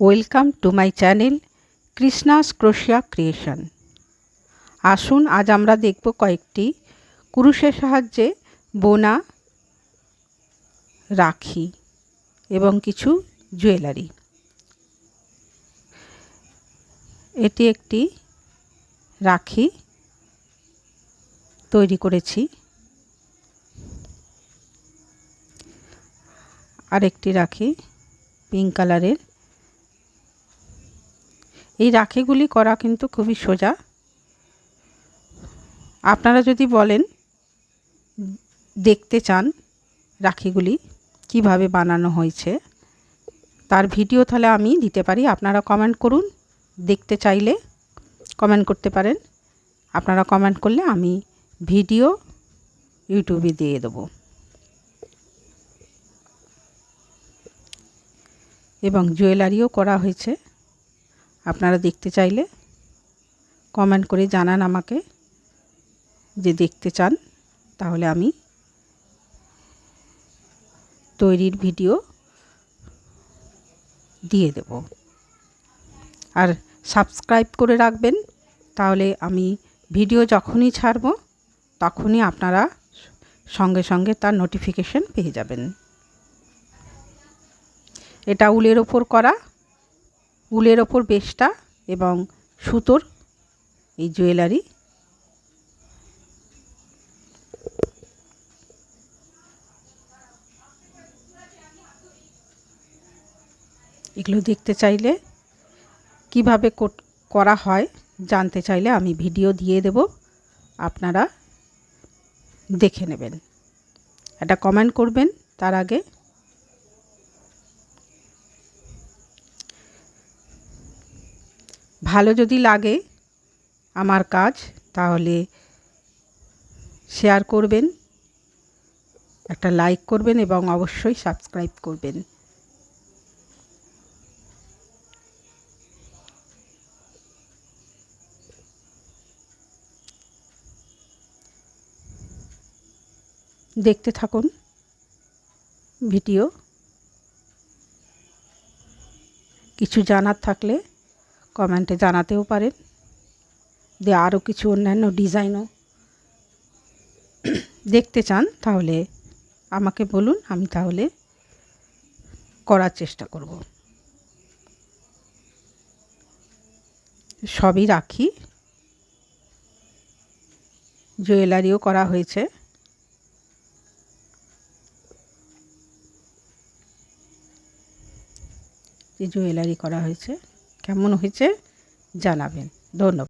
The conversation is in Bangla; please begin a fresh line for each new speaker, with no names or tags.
Welcome to my channel Krishna's crochet creation. আসুন আজ আমরা দেখব কয়েকটি কুরুশের সাহায্যে বোনা রাখি এবং কিছু জুয়েলারি। এটি একটি রাখি তৈরি করেছি, আর একটি রাখি পিঙ্ক কালারের। এই রাখিগুলি করা কিন্তু খুবই সোজা। আপনারা যদি বলেন দেখতে চান রাখিগুলি কিভাবে বানানো হয়েছে, তার ভিডিও তাহলে আমি দিতে পারি। আপনারা কমেন্ট করুন, দেখতে চাইলে কমেন্ট করতে পারেন। আপনারা কমেন্ট করলে আমি ভিডিও ইউটিউবে দিয়ে দেবো। এবং জুয়েলারিও করা হয়েছে, আপনারা দেখতে চাইলে কমেন্ট করে জানান আমাকে যে দেখতে চান, তাহলে আমি তৈরির ভিডিও দিয়ে দেব। আর সাবস্ক্রাইব করে রাখবেন, তাহলে আমি ভিডিও যখনই ছাড়ব তখনই আপনারা সঙ্গে সঙ্গে তার নোটিফিকেশন পেয়ে যাবেন। এটা উলের ওপর করা, উলের ওপর বেশটা এবং সুতোর এই জুয়েলারি। এগুলো দেখতে চাইলে, কিভাবে করা হয় জানতে চাইলে আমি ভিডিও দিয়ে দেব, আপনারা দেখে নেবেন। একটা কমেন্ট করবেন তার আগে। ভালো যদি লাগে আমার কাজ, তাহলে শেয়ার করবেন, একটা লাইক করবেন এবং অবশ্যই সাবস্ক্রাইব করবেন। দেখতে থাকুন ভিডিও। কিছু জানার থাকলে কমেন্টে জানাতেও পারেন, যে আরও কিছু অন্যান্য ডিজাইনও দেখতে চান তাহলে আমাকে বলুন, আমি তাহলে করার চেষ্টা করব। সবই রাখি, জুয়েলারিও করা হয়েছে। যে জুয়েলারি করা হয়েছে কেমন হয়েছে জানাবেন। ধন্যবাদ।